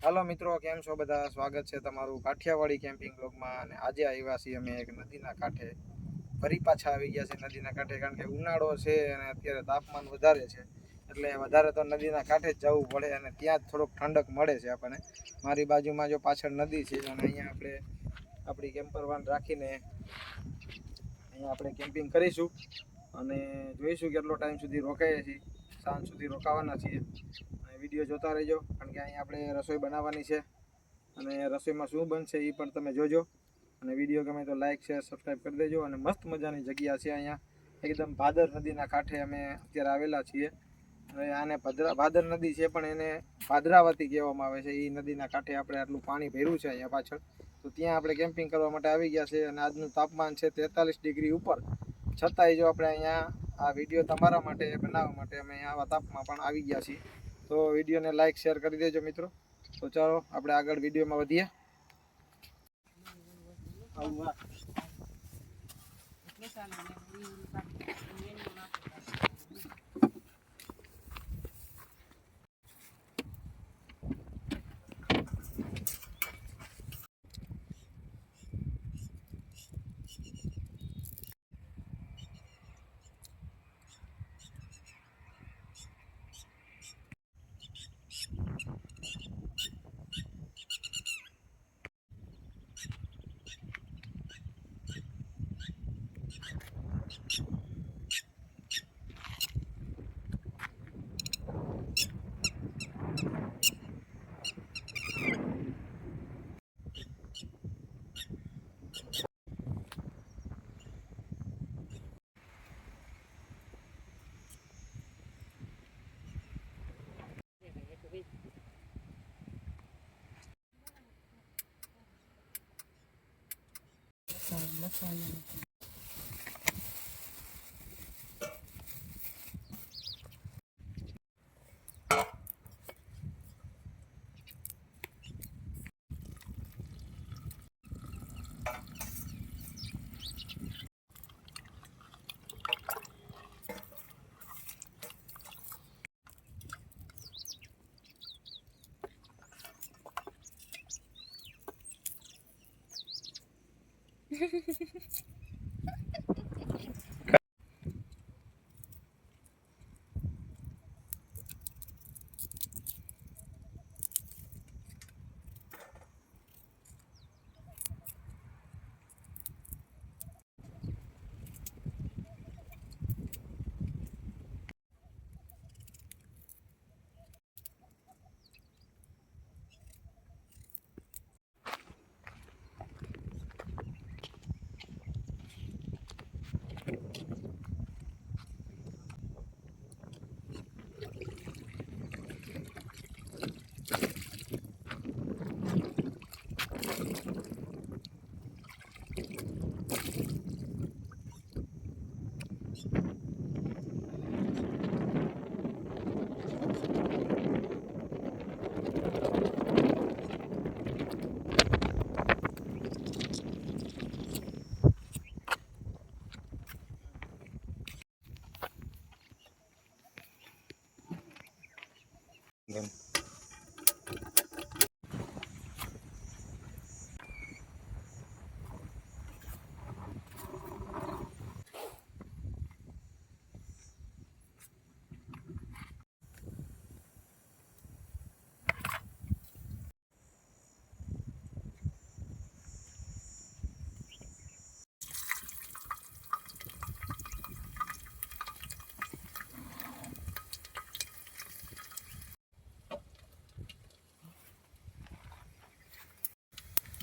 હાલો મિત્રો, કેમ છો બધા? સ્વાગત છે તમારું કાઠિયાવાડી કેમ્પિંગ બ્લોગમાં. અને આજે આવ્યા છીએ અમે એક નદીના કાંઠે. ફરી પાછા આવી ગયા છે નદીના કાંઠે, કારણ કે ઉનાળો છે અને અત્યારે તાપમાન વધારે છે, એટલે વધારે તો નદીના કાંઠે જ જવું પડે અને ત્યાં જ થોડોક ઠંડક મળે છે આપણને. મારી બાજુમાં જો પાછળ નદી છે અને અહીંયા આપણે આપણી કેમ્પર વાન રાખીને અહીંયા આપણે કેમ્પિંગ કરીશું અને જોઈશું કેટલો ટાઈમ સુધી રોકાઈએ છીએ. સાંજ સુધી રોકાવાના છીએ. વિડીયો જોતા રહેજો, કારણ કે અહીંયા આપણે રસોઈ બનાવવાની છે અને રસોઈમાં શું બનશે એ પણ તમે જોજો. અને વિડીયો ગમે તો લાઇક શેર સબસ્ક્રાઈબ કરી દેજો. અને મસ્ત મજાની જગ્યા છે અહીંયા, એકદમ ભાદર નદીના કાંઠે અમે અત્યારે આવેલા છીએ. હવે આને ભાદર નદી છે પણ એને ભાદરાવતી કહેવામાં આવે છે. એ નદીના કાંઠે આપણે આટલું પાણી ભર્યું છે અહીંયા પાછળ, તો ત્યાં આપણે કેમ્પિંગ કરવા માટે આવી ગયા છે. અને આજનું તાપમાન છે 43 ડિગ્રી ઉપર. છતાંય જો આપણે અહીંયા આ વિડીયો તમારા માટે બનાવવા માટે અમે આવા તાપમાં પણ આવી ગયા છીએ. તો વિડીયોને લાઇક શેર કરી દેજો મિત્રો. તો ચાલો આપણે આગળ વિડીયોમાં વધીએ.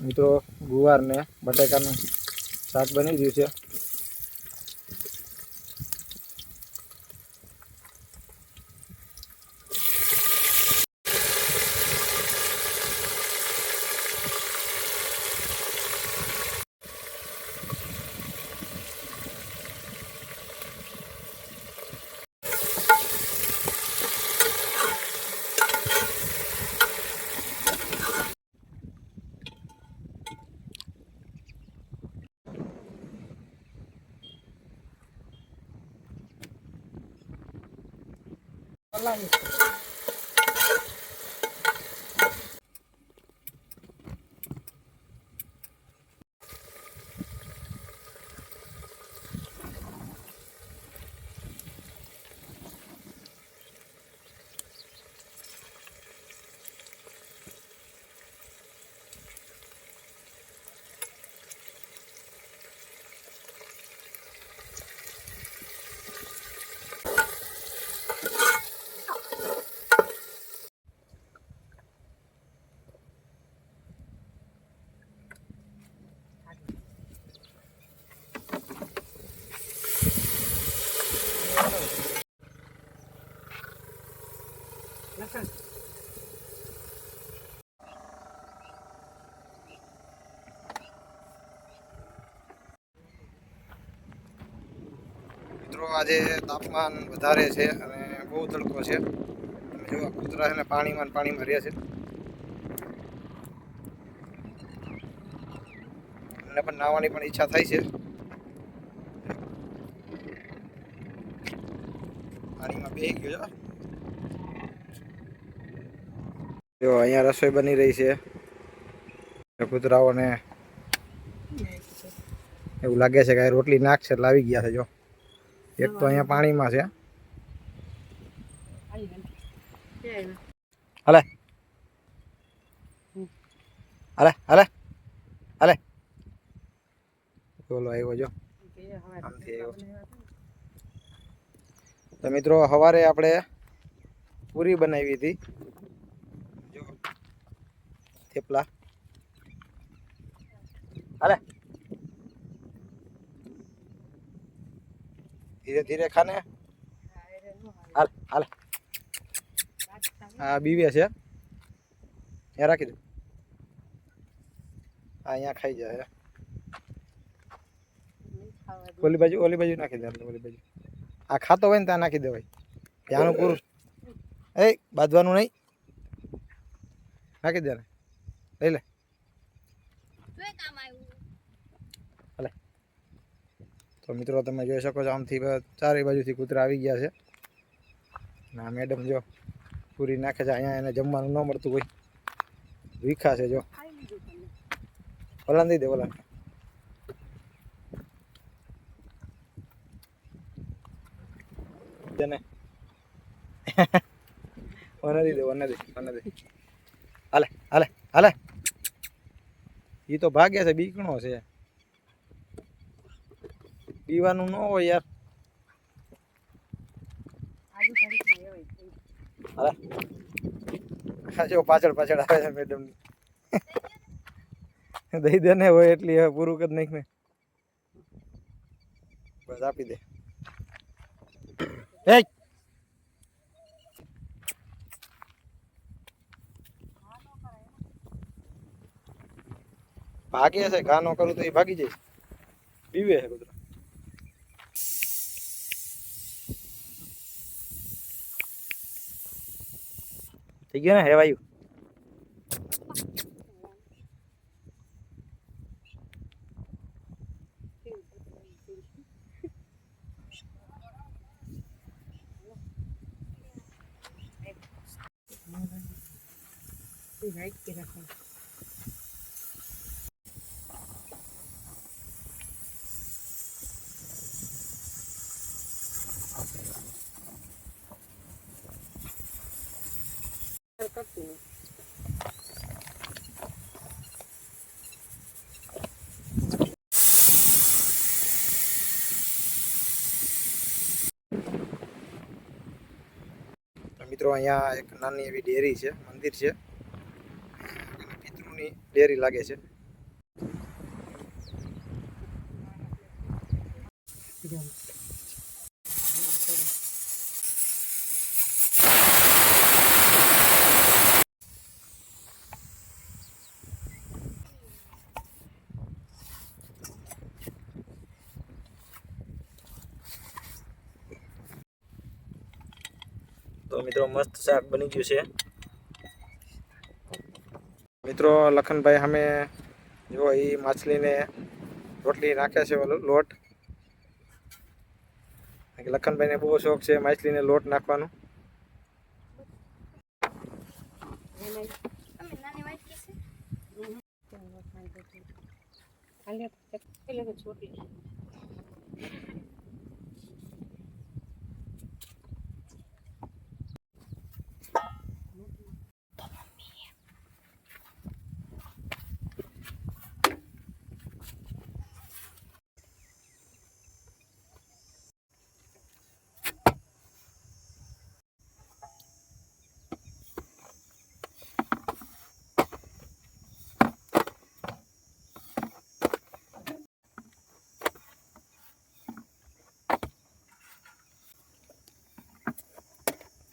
મિત્રો, ગુવાર ને બટાકાનું શાક બની ગયું છે. મિત્રો આજે તાપમાન વધારે છે અને બહુ તડકો છે. તમે જો કૂતરા છે ને પાણીમાં રહ્યા છે. એમને પણ નાહવાની પણ ઈચ્છા થાય છે. પાણીમાં બેહી ગયો. જો અહીંયા રસોઈ બની રહી છે. કૂતરાઓને એવું લાગે છે કે રોટલી નાખશે એટલે આવી ગયા છે. જો એક તો અહીંયા પાણીમાં છે. હાલે હાલે હાલે હાલે બોલો આવ્યો જો આમથી આવ્યો. તો મિત્રો સવારે આપણે પૂરી બનાવી હતી. જો થેપલા હાલે ધીરે ધીરે ખાને. હાલ હાલ આ બીવે છે. અહીંયા રાખી દો. અહીંયા ખાઈ જાય. ઓલી બાજુ નાખી દે. ઓલી બાજુ આ ખાતો હોય ને ત્યાં નાખી દેવાય. ત્યાંનું પૂરું બાંધવાનું નહીં. નાખી દે ને લઈ લે. તો મિત્રો તમે જોઈ શકો છો આમથી ચારે બાજુથી કૂતરા આવી ગયા છે. ના મેડમ જો પૂરી નાખે છે. અહીંયા એને જમવાનું ન મળતું હોય. ભીખા છે જો. ઓલાને દઈ દે. ઓલા ને ઓને દઈ દે. ઓને દે. હાલે હાલે હાલે. એ તો ભાગે છે. બીકણો છે. પીવાનું ન હોય યાર. હાલે જો પાછળ આવે છે મેડમ. દઈ દે ને હોય એટલી હવે પૂરું કરી નાખ ને. બસ આપી દે. ભાગે છે. ઘા ન કરું તો એ ભાગી જાય. બીવે છે કૂતરો. થઈ ગયો ને હેવાયું. મિત્રો અહીંયા એક નાની એવી ડેરી છે. મંદિર છે. પિતૃની ડેરી લાગે છે. તો મિત્રો મસ્ત શાક બની ગયું છે. મિત્રો લખનભાઈ સામે જો એ માછલીને રોટલી નાખે છે. ઓલો લોટ. લખનભાઈને બહુ શોખ છે માછલીને લોટ નાખવાનો.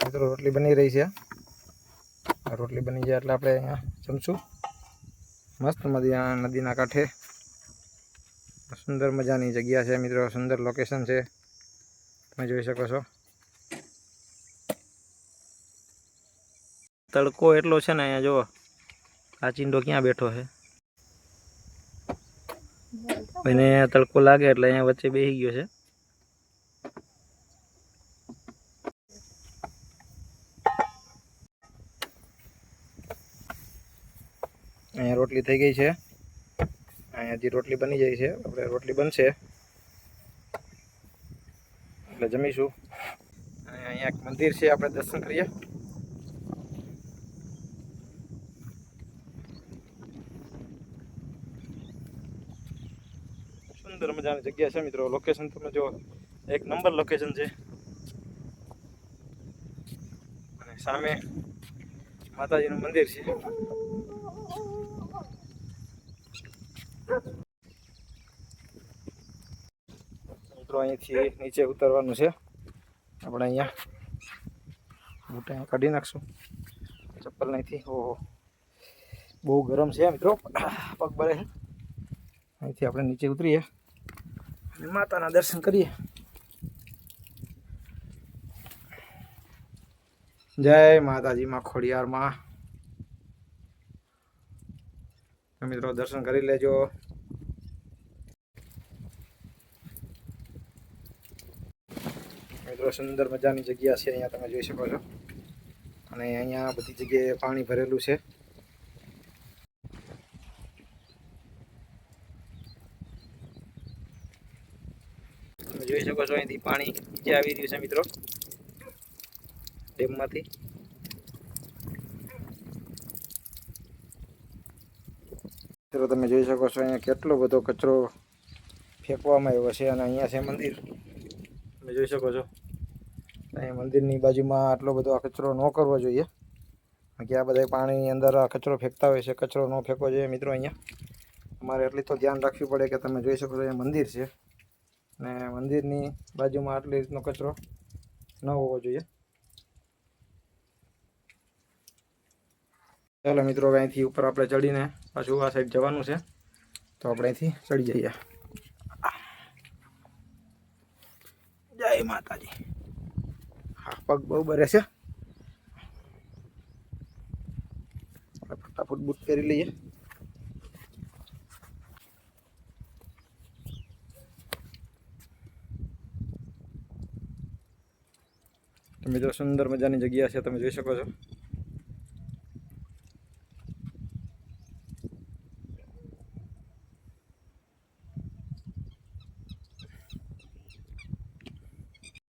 મિત્રો રોટલી બની રહી છે. રોટલી બની જાય એટલે આપણે અહીંયા જમશું. મસ્ત નદીના કાંઠે સુંદર મજાની જગ્યા છે મિત્રો, સુંદર લોકેશન છે, તમે જોઈ શકો છો. તડકો એટલો છે ને અહીંયા જુઓ, કાચિંડો ક્યાં બેઠો છે, એને તડકો લાગે એટલે અહીંયા વચ્ચે બેસી ગયો છે. અહીંયા રોટલી થઈ ગઈ છે, અહીંયાથી રોટલી બની જાય છે, આપણે રોટલી બનશે એટલે જમીશું. અને અહીંયા એક મંદિર છે, આપણે દર્શન કરીએ. સુંદર મજાની જગ્યા છે મિત્રો, લોકેશન તમે જો એક નંબર લોકેશન છે. અને સામે માતાજીનું મંદિર છે. મિત્રો અહીંથી નીચે ઉતરવાનું છે, આપણે અહીંયા બૂટ અહીંયા કાઢી નાખશું, ચપ્પલ અહીંથી. ઓહો, બહુ ગરમ છે મિત્રો, પગ બળે. અહીંથી આપણે નીચે ઉતરીએ અને માતાના દર્શન કરીએ. જય માતાજી માં ખોડિયારમાં. મિત્રો દર્શન કરી લેજો. મિત્રો સુંદર મજાની જગ્યા છે, અહીંયા તમે જોઈ શકો છો. અને અહીંયા બધી જગ્યાએ પાણી ભરેલું છે. તમે જોઈ શકો છો અહીંથી પાણી નીચે આવી રહ્યું છે મિત્રો, ડેમમાંથી. મિત્રો તમે જોઈ શકો છો અહીંયા કેટલો બધો કચરો ફેંકવામાં આવ્યો છે. અને અહીંયા છે મંદિર, તમે જોઈ શકો છો. અહીંયા મંદિરની બાજુમાં આટલો બધો આ કચરો ન કરવો જોઈએ, કે આ બધા પાણીની અંદર આ કચરો ફેંકતા હોય છે. કચરો ન ફેંકવો જોઈએ મિત્રો. અહીંયા અમારે એટલી તો ધ્યાન રાખવું પડે કે તમે જોઈ શકો છો અહીંયા મંદિર છે, અને મંદિરની બાજુમાં આટલી રીતનો કચરો ન હોવો જોઈએ. ચાલો મિત્રો, અહીંથી ઉપર આપણે ચડીને પાછું આ સાઈડ જવાનું છે, તો આપણે અહીંથી ચડી જઈએ. જય માતાજી. હા, પગ બહુ બરે છે, ફટાફટ બૂટ પહેરી લઈએ. મિત્રો સુંદર મજાની જગ્યા છે, તમે જોઈ શકો છો.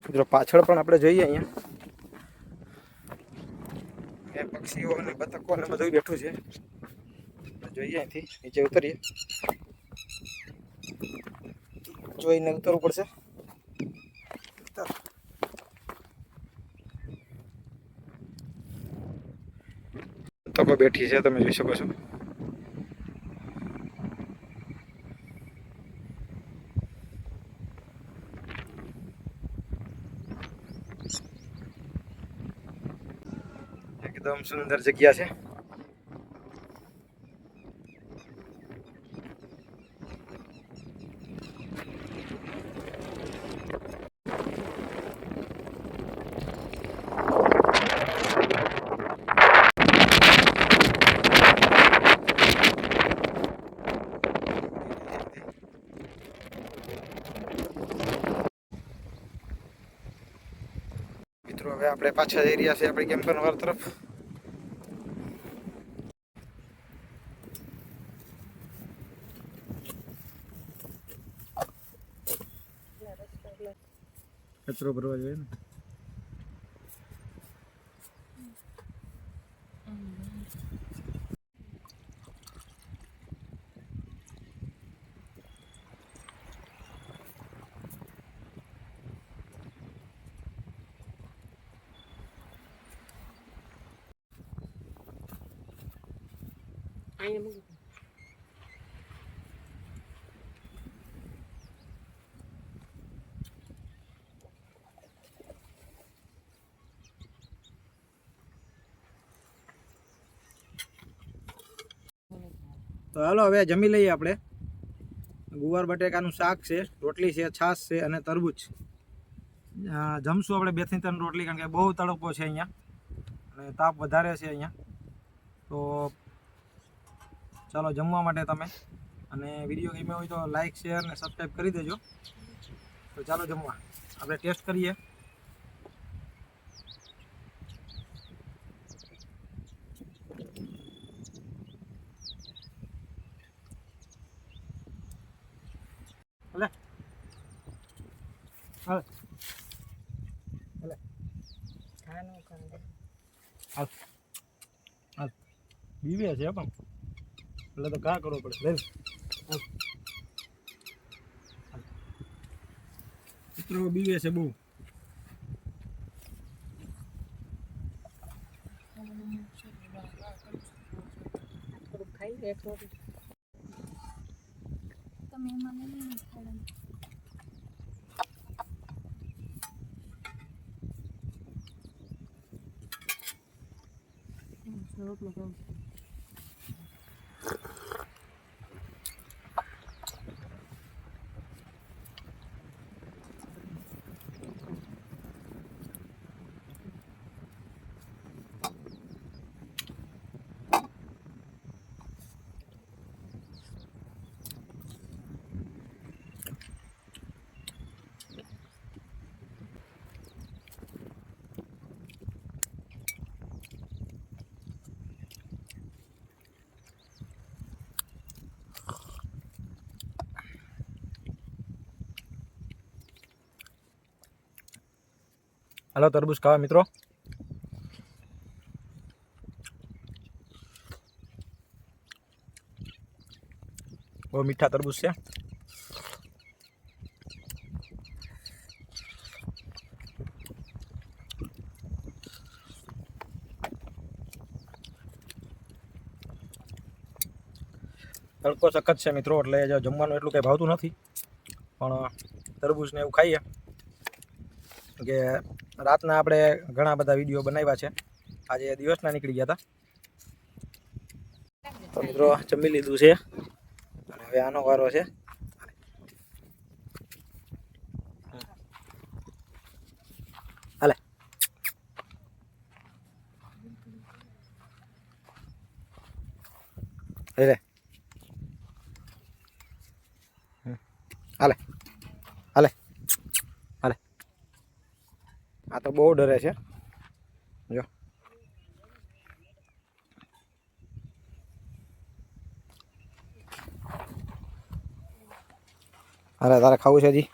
મિત્રો પાછળ પણ આપણે જોઈએ અહીંયા પક્ષીઓ અને બતકો ને બધું બેઠું છે. જોઈએ અહીંથી નીચે ઉતરીએ, જોઈને ઉતરવું પડશે. બતકો બેઠી છે, તમે જોઈ શકો છો. એકદમ સુંદર જગ્યા છે. મિત્રો હવે આપણે પાછા જઈ રહ્યા છીએ આપણી કેમ્પનવાર તરફ. કચરો ભરવા જોઈએ ને. હાલો હવે જમી લઈએ આપણે. ગુવાર બટેકાનું શાક છે, રોટલી છે, છાશ છે અને તરબૂચ. જમશું આપણે 2 થી 3 રોટલી, કારણ કે બહુ તડકો છે અહીંયા અને તાપ વધારે છે અહીંયા. તો ચાલો જમવા માટે તમે, અને વિડીયો ગમ્યો હોય તો લાઈક શેર અને સબસ્ક્રાઈબ કરી દેજો. તો ચાલો જમવા આપણે ટેસ્ટ કરીએ. ભલે હાલ ભલે હાલ હાલ બીવે છે પણ એટલે તો કા કરવો પડે. લે મિત્રો બીવે છે બહુ. હાલો તરબૂચ ખાવા મિત્રો. બહુ મીઠા તરબૂચ છે. તડકો સખત છે મિત્રો, એટલે જમવાનું એટલું કંઈ ભાવતું નથી, પણ તરબૂચને એવું ખાઈએ. કે રાતના આપણે ઘણા બધા વિડીયો બનાવ્યા છે, આજે દિવસના નીકળી ગયા હતા. તો મિત્રો જમી લીધું છે અને હવે આનો વારો છે. હાલે લે હાલે હાલે હાલે. આ તો બહુ ડરે છે જો. અરે તારે ખાવું છે હજી?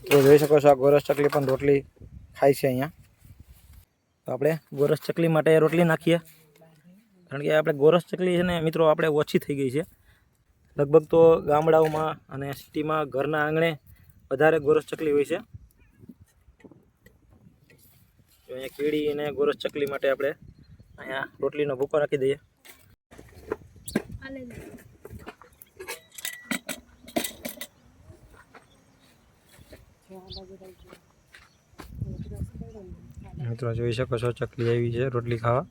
તો જોઈ શકો છો આ ગોરસ ચકલી પણ રોટલી ખાય છે અહીંયા. તો આપણે ગોરસ ચકલી માટે રોટલી નાખીએ, કારણ કે આપણે ગોરસ ચકલી છે ને મિત્રો આપણે ઓછી થઈ ગઈ છે. લગભગ તો ગામડાઓમાં અને સિટીમાં ઘરના આંગણે વધારે ગોરસ ચકલી હોય છે. તો અહીંયા કીડી અને ગોરસ ચકલી માટે આપણે અહીંયા રોટલીનો ભૂકો રાખી દઈએ. મિત્રો જોઈ શકો છો ચકલી આવી છે રોટલી ખાવા.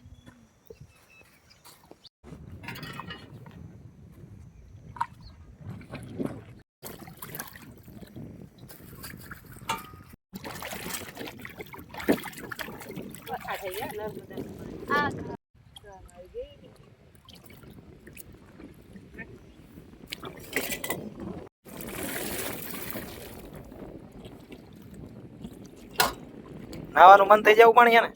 નાવાનું મન થઈ જવું પાણી ને.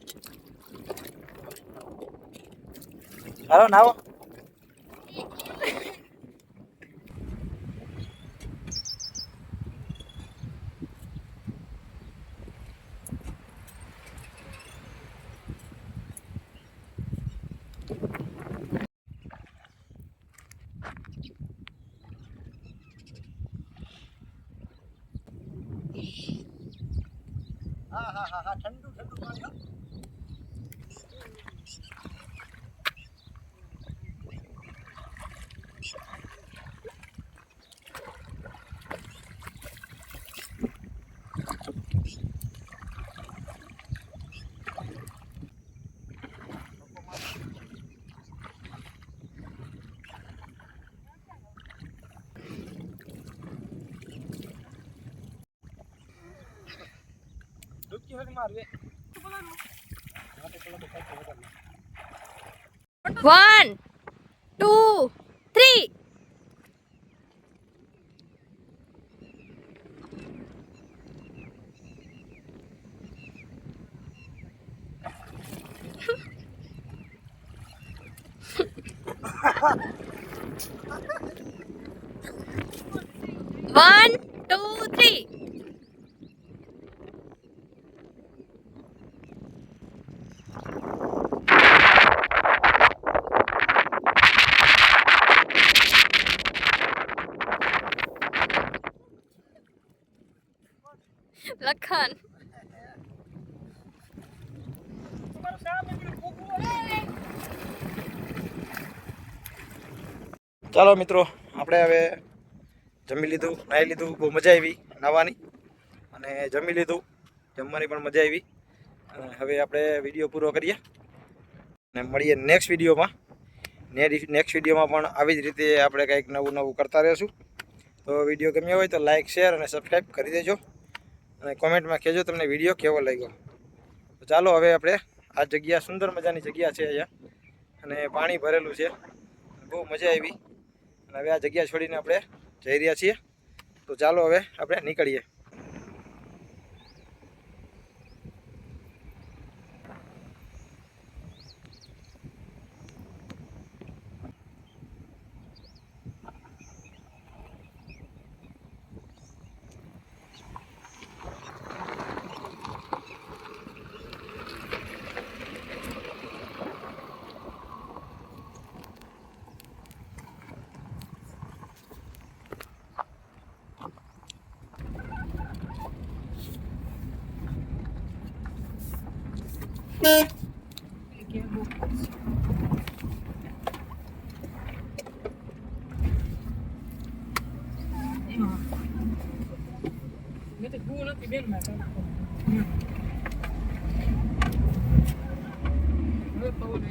હાલો નાવો. હા હા હા હા ઠંડુ ઠંડુ પાણી. One, two, three. One, two, three. Lakhan ચાલો મિત્રો, આપણે હવે જમી લીધું, નાહી લીધું, બહુ મજા આવી નાહવાની, અને જમી લીધું, જમવાની પણ મજા આવી. અને હવે આપણે વિડીયો પૂરો કરીએ અને મળીએ નેક્સ્ટ વિડીયોમાં. નેક્સ્ટ વિડીયોમાં પણ આવી જ રીતે આપણે કંઈક નવું નવું કરતા રહીશું. તો વિડીયો ગમ્યો હોય તો લાઇક, શેર અને સબસ્ક્રાઈબ કરી દેજો, અને કોમેન્ટમાં કહેજો તમને વિડીયો કેવો લાગ્યો. તો ચાલો હવે આપણે આ જગ્યા સુંદર મજાની જગ્યા છે અહીંયા, અને પાણી ભરેલું છે, બહુ મજા આવી. અને હવે આ જગ્યા છોડીને આપણે જઈ રહ્યા છીએ. તો ચાલો હવે આપણે નીકળીએ. મેં તો ભૂ નથી બેન માં હવે પવન